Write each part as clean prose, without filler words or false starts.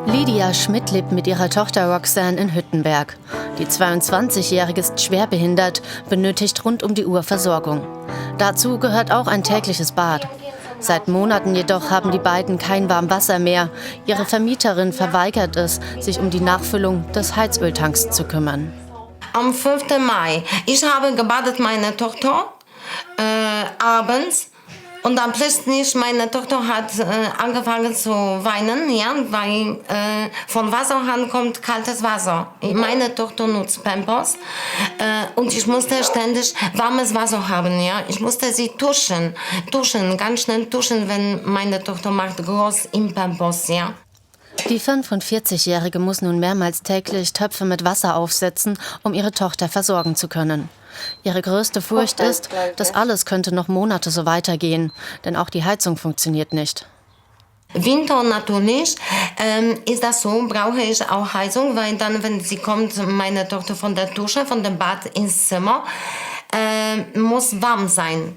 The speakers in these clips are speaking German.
Lydia Schmidt lebt mit ihrer Tochter Roxanne in Hüttenberg. Die 22-Jährige ist schwerbehindert, benötigt rund um die Uhr Versorgung. Dazu gehört auch ein tägliches Bad. Seit Monaten jedoch haben die beiden kein Warmwasser mehr. Ihre Vermieterin verweigert es, sich um die Nachfüllung des Heizöltanks zu kümmern. Am 5. Mai, ich habe gebadet meine Tochter abends. Und dann plötzlich, meine Tochter hat angefangen zu weinen, ja, weil von Wasserhahn kommt kaltes Wasser. Meine Tochter nutzt Pampers und ich musste ständig warmes Wasser haben, ja. Ich musste sie duschen, ganz schnell duschen, wenn meine Tochter macht groß im Pampers, ja. Die 45-Jährige muss nun mehrmals täglich Töpfe mit Wasser aufsetzen, um ihre Tochter versorgen zu können. Ihre größte Furcht ist, das alles könnte noch Monate so weitergehen, denn auch die Heizung funktioniert nicht. Winter natürlich ist das so, brauche ich auch Heizung, weil dann, wenn sie kommt, meine Tochter von der Dusche, von dem Bad ins Zimmer, muss warm sein.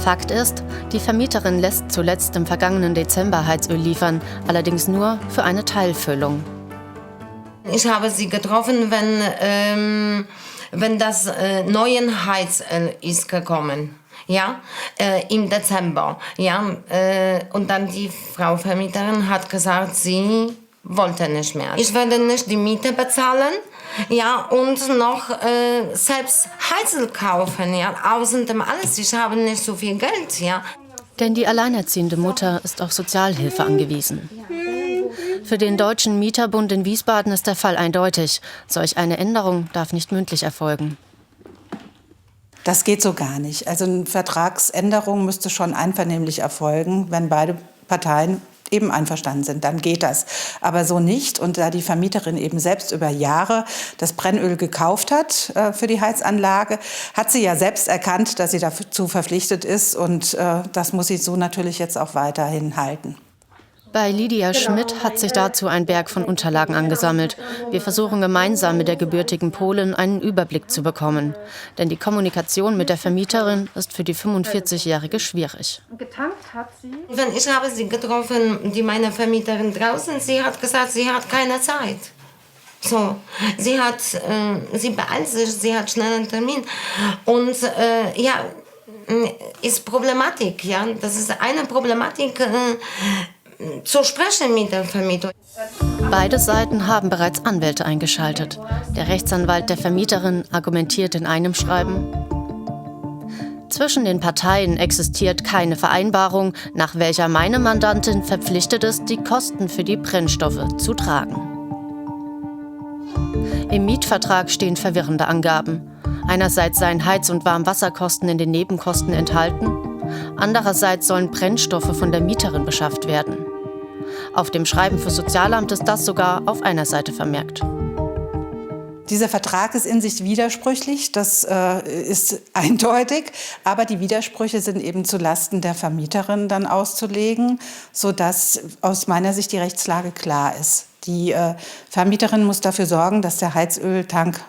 Fakt ist, die Vermieterin lässt zuletzt im vergangenen Dezember Heizöl liefern, allerdings nur für eine Teilfüllung. Ich habe sie getroffen, wenn das neue Heizöl ist gekommen, ja, im Dezember, ja, und dann die Frau Vermieterin hat gesagt, sie wollte nicht mehr. Ich werde nicht die Miete bezahlen, ja, und noch selbst Heizöl kaufen, ja, außerdem alles. Ich habe nicht so viel Geld, ja. Denn die alleinerziehende Mutter ist auf Sozialhilfe angewiesen. Für den Deutschen Mieterbund in Wiesbaden ist der Fall eindeutig. Solch eine Änderung darf nicht mündlich erfolgen. Das geht so gar nicht. Also eine Vertragsänderung müsste schon einvernehmlich erfolgen, wenn beide Parteien eben einverstanden sind, dann geht das. Aber so nicht. Und da die Vermieterin eben selbst über Jahre das Brennöl gekauft hat für die Heizanlage, hat sie ja selbst erkannt, dass sie dazu verpflichtet ist. Und das muss sie so natürlich jetzt auch weiterhin halten. Bei Lydia Schmidt hat sich dazu ein Berg von Unterlagen angesammelt. Wir versuchen gemeinsam mit der gebürtigen Polin einen Überblick zu bekommen. Denn die Kommunikation mit der Vermieterin ist für die 45-Jährige schwierig. Getankt hat sie. Ich habe sie getroffen, meine Vermieterin draußen, sie hat gesagt, sie hat keine Zeit. So, sie beeilt sich, sie hat schnell einen Termin. Und ja, ist Problematik, ja. Das ist eine Problematik, zu sprechen mit dem Vermieter. Beide Seiten haben bereits Anwälte eingeschaltet. Der Rechtsanwalt der Vermieterin argumentiert in einem Schreiben: Zwischen den Parteien existiert keine Vereinbarung, nach welcher meine Mandantin verpflichtet ist, die Kosten für die Brennstoffe zu tragen. Im Mietvertrag stehen verwirrende Angaben. Einerseits seien Heiz- und Warmwasserkosten in den Nebenkosten enthalten. Andererseits sollen Brennstoffe von der Mieterin beschafft werden. Auf dem Schreiben fürs Sozialamt ist das sogar auf einer Seite vermerkt. Dieser Vertrag ist in sich widersprüchlich, das ist eindeutig. Aber die Widersprüche sind eben zulasten der Vermieterin dann auszulegen, sodass aus meiner Sicht die Rechtslage klar ist. Die Vermieterin muss dafür sorgen, dass der Heizöltank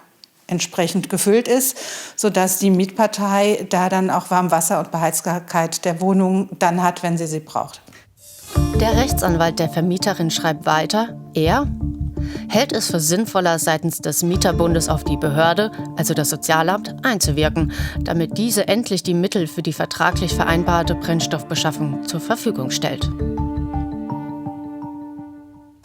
entsprechend gefüllt ist, sodass die Mietpartei da dann auch Warmwasser und Beheizbarkeit der Wohnung dann hat, wenn sie braucht. Der Rechtsanwalt der Vermieterin schreibt weiter, er hält es für sinnvoller, seitens des Mieterbundes auf die Behörde, also das Sozialamt, einzuwirken, damit diese endlich die Mittel für die vertraglich vereinbarte Brennstoffbeschaffung zur Verfügung stellt.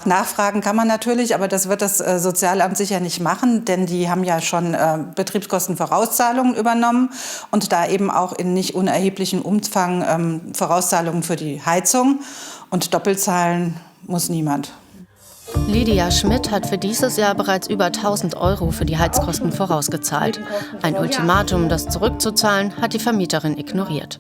Nachfragen kann man natürlich, aber das wird das Sozialamt sicher nicht machen, denn die haben ja schon Betriebskostenvorauszahlungen übernommen und da eben auch in nicht unerheblichem Umfang Vorauszahlungen für die Heizung, und doppelt zahlen muss niemand. Lydia Schmidt hat für dieses Jahr bereits über 1.000 € für die Heizkosten vorausgezahlt. Ein Ultimatum, das zurückzuzahlen, hat die Vermieterin ignoriert.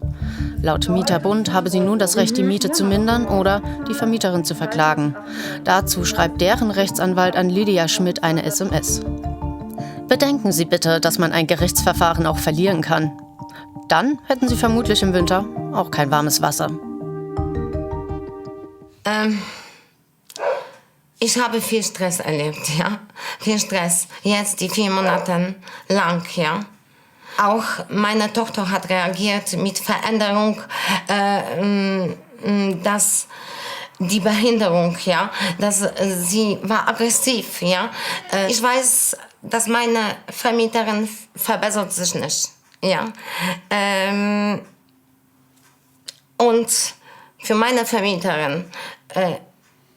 Laut Mieterbund habe sie nun das Recht, die Miete zu mindern oder die Vermieterin zu verklagen. Dazu schreibt deren Rechtsanwalt an Lydia Schmidt eine SMS. Bedenken Sie bitte, dass man ein Gerichtsverfahren auch verlieren kann. Dann hätten Sie vermutlich im Winter auch kein warmes Wasser. Ich habe viel Stress erlebt, ja. Viel Stress. Jetzt die 4 Monate lang, ja. Auch meine Tochter hat reagiert mit Veränderung, dass die Behinderung, ja, dass sie war aggressiv, ja. Ich weiß, dass meine Vermieterin verbessert sich nicht, ja. Und für meine Vermieterin,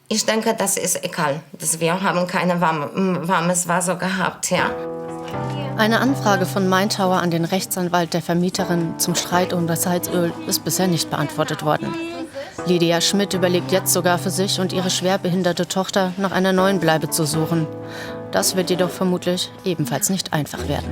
ich denke, das ist egal, dass wir haben keine warmes Wasser gehabt, ja. Eine Anfrage von Maintower an den Rechtsanwalt der Vermieterin zum Streit um das Heizöl ist bisher nicht beantwortet worden. Lydia Schmidt überlegt jetzt sogar für sich und ihre schwerbehinderte Tochter nach einer neuen Bleibe zu suchen. Das wird jedoch vermutlich ebenfalls nicht einfach werden.